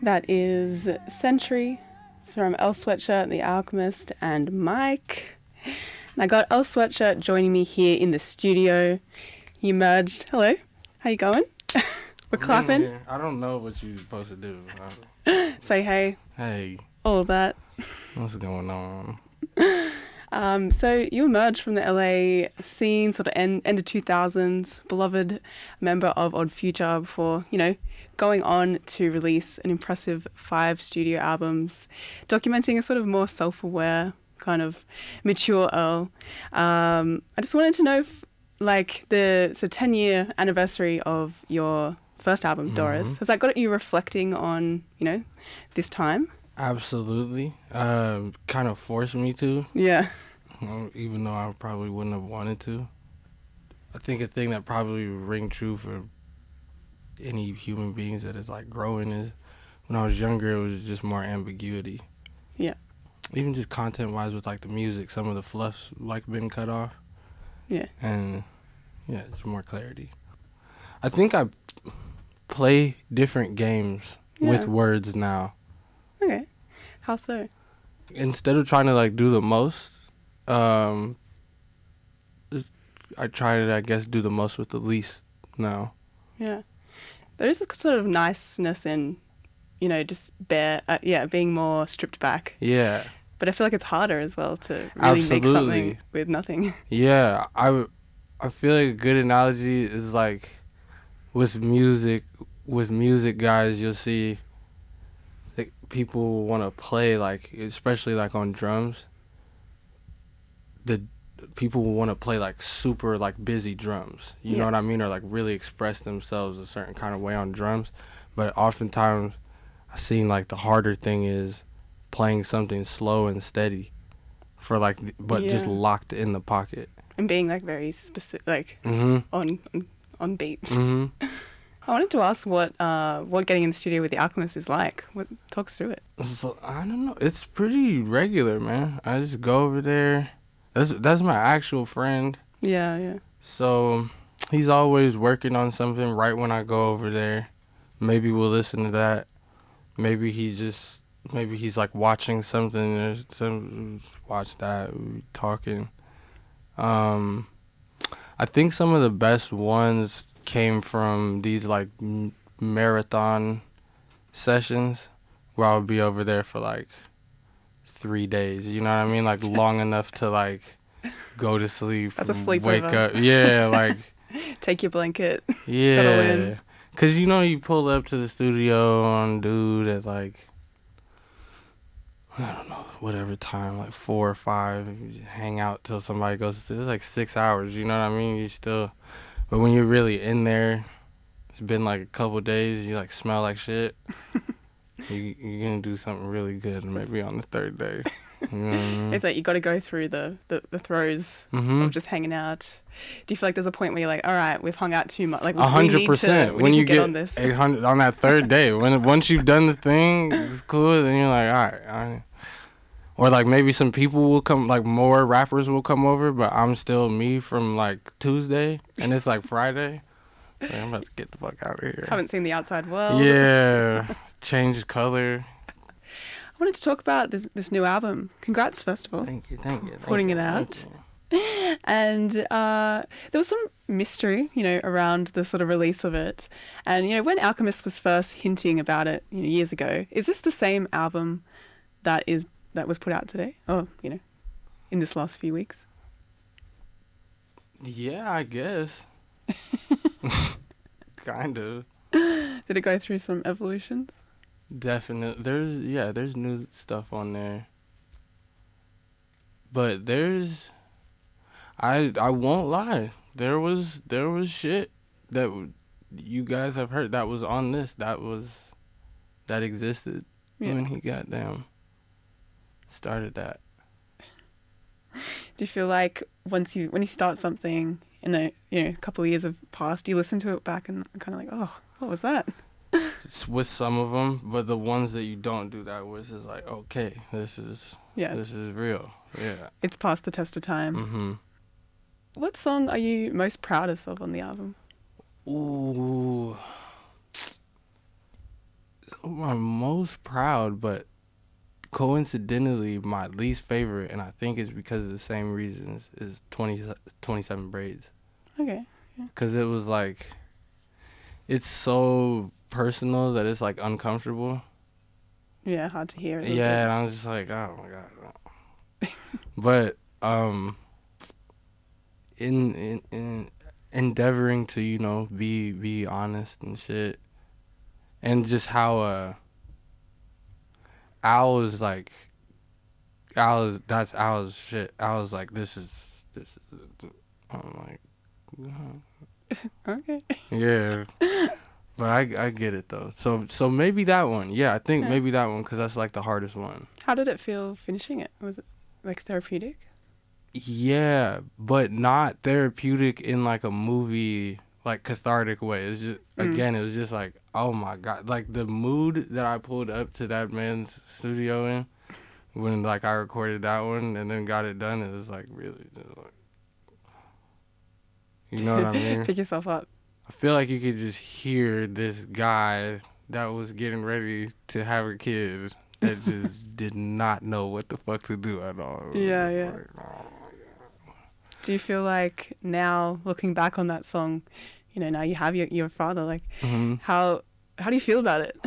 That is Century. It's from Earl Sweatshirt, The Alchemist, and Mike. And I got Earl Sweatshirt joining me here in the studio. He emerged. Hello. How you going? We're clapping. Yeah, I don't know what you're supposed to do. Say hey. Hey. All of that. What's going on? So you emerged from the LA scene, sort of end of 2000s, beloved member of Odd Future before, going on to release an impressive 5 studio albums, documenting a sort of more self-aware, kind of mature Earl. I just wanted to know if, the 10-year anniversary of your first album, Doris, has that got you reflecting on, this time? Absolutely. Kind of forced me to. Yeah. Even though I probably wouldn't have wanted to. I think a thing that probably would ring true for any human beings that is growing is when I was younger, it was just more ambiguity. Yeah. Even just content-wise with the music, some of the fluff's been cut off. Yeah. And yeah, it's more clarity. I think I play different games with words now. Okay. How so? Instead of trying to do the most, I try to, I guess, do the most with the least now. Yeah. There is a sort of niceness in, just being more stripped back. Yeah. But I feel like it's harder as well to really make something with nothing. Yeah. I feel like a good analogy is with music. With music, guys, you'll see people want to play, especially on drums. The people want to play super busy drums. You know what I mean? Or really express themselves a certain kind of way on drums. But oftentimes I've seen the harder thing is playing something slow and steady for just locked in the pocket. And being very specific, on beat. Mm-hmm. I wanted to ask what getting in the studio with the Alchemist is like. Talk us through it. So, I don't know. It's pretty regular, man. I just go over there. That's my actual friend. Yeah. So he's always working on something right when I go over there. Maybe we'll listen to that. Maybe he's watching something or watch that. We're talking. I think some of the best ones came from these marathon sessions where I would be over there for 3 days. You know what I mean? Long enough to go to sleep. That's a sleepover. Wake up. Yeah, take your blanket. Yeah. Settle in. 'Cause you pull up to the studio on dude at I don't know, whatever time, 4 or 5, you hang out till somebody goes to sleep. It's 6 hours, you know what I mean? You still, but when you're really in there, it's been a couple days, you smell like shit. You're gonna do something really good maybe on the third day. You know what I mean? It's you got to go through the throes of just hanging out. Do you feel there's a point where you're all right, we've hung out too much? 100%. When you get on this 800 on that third day, once you've done the thing, it's cool. Then you're all right. Or maybe some people will come, more rappers will come over, but I'm still me from Tuesday, and it's Friday. I'm about to get the fuck out of here. Haven't seen the outside world. Yeah, change color. I wanted to talk about this new album. Congrats, first of all. Thank you. Putting it out. And there was some mystery, around the sort of release of it. And, when Alchemist was first hinting about it, years ago, is this the same album that was put out today? Oh, in this last few weeks? Yeah, I guess. Kind of. Did it go through some evolutions? Definitely. There's new stuff on there. But I won't lie. There was shit that you guys have heard that was on this that existed when he goddamn started that. Do you feel when you start something and a couple of years have passed, you listen to it back and kind of oh, what was that? It's with some of them, but the ones that you don't do that with is okay, this is real. Yeah. It's passed the test of time. Mm-hmm. What song are you most proudest of on the album? Ooh. I'm most proud, but coincidentally, my least favorite, and I think it's because of the same reasons, is 27 Braids. Okay. Because it was like, it's so personal that it's like uncomfortable. Yeah, hard to hear. Yeah, and I was just like, oh my God. But in endeavoring to, you know, be honest and shit, and just how Al is like, that's Al's shit. Al's like, this is I'm like, Okay. yeah. But I get it though. So maybe that one. Yeah, I think maybe that one, because that's like the hardest one. How did it feel finishing it? Was it like therapeutic? Yeah, but not therapeutic in like a movie, like cathartic way. It's just, again, it was just like, oh my God. Like the mood that I pulled up to that man's studio in when like I recorded that one and then got it done, it was like really just like, you know what I mean? Pick yourself up. I feel like you could just hear this guy that was getting ready to have a kid that just did not know what the fuck to do at all. Yeah. Like, oh. Do you feel like now, looking back on that song, you know, now you have your father, like, how do you feel about it?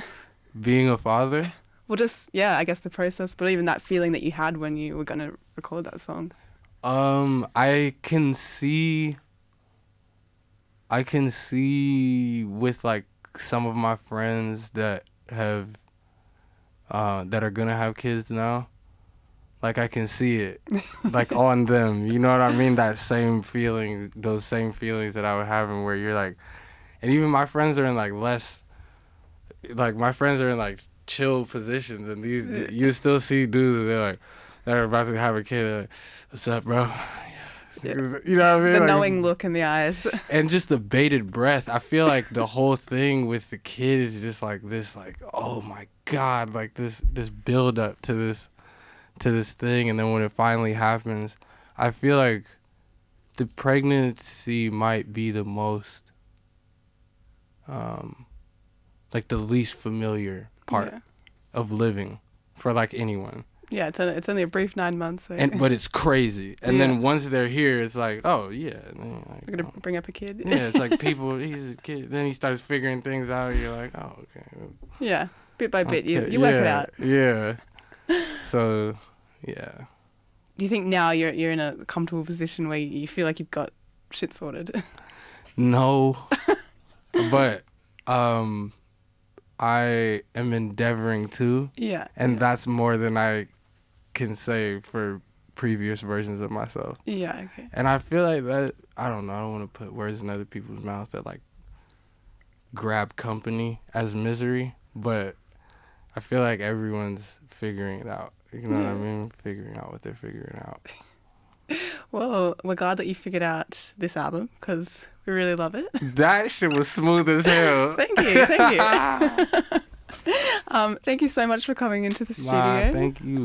Being a father? Well, just, yeah, I guess the process, but even that feeling that you had when you were going to record that song. I can see with like some of my friends that have that are gonna have kids now, like I can see it like on them, you know what I mean? That same feeling, those same feelings that I would have, and where you're like, and even my friends are in like less, like my friends are in like chill positions, and these you still see dudes and they're like, that are about to have a kid, like, what's up, bro? Yeah. You know what I mean? The like, knowing look in the eyes. And just the bated breath. I feel like the whole thing with the kid is just like this, like, oh my God, like this build up to this thing, and then when it finally happens, I feel like the pregnancy might be the most like the least familiar part of living for like anyone. Yeah, it's only a brief 9 months. So. But it's crazy. And then once they're here, it's like, oh, yeah. Like, we're going to bring up a kid. Yeah, it's like people, he's a kid. Then he starts figuring things out. You're like, oh, okay. Yeah, bit by bit, you work it out. Yeah. So, yeah. Do you think now you're in a comfortable position where you feel like you've got shit sorted? No. But I am endeavoring to. Yeah. And that's more than I can say for previous versions of myself. Yeah, okay. And I feel like that, I don't know, I don't want to put words in other people's mouth that like grab company as misery, but I feel like everyone's figuring it out. You know what I mean? Figuring out what they're figuring out. Well, we're glad that you figured out this album because we really love it. That shit was smooth as hell. Thank you. Thank you so much for coming into the studio. Thank you.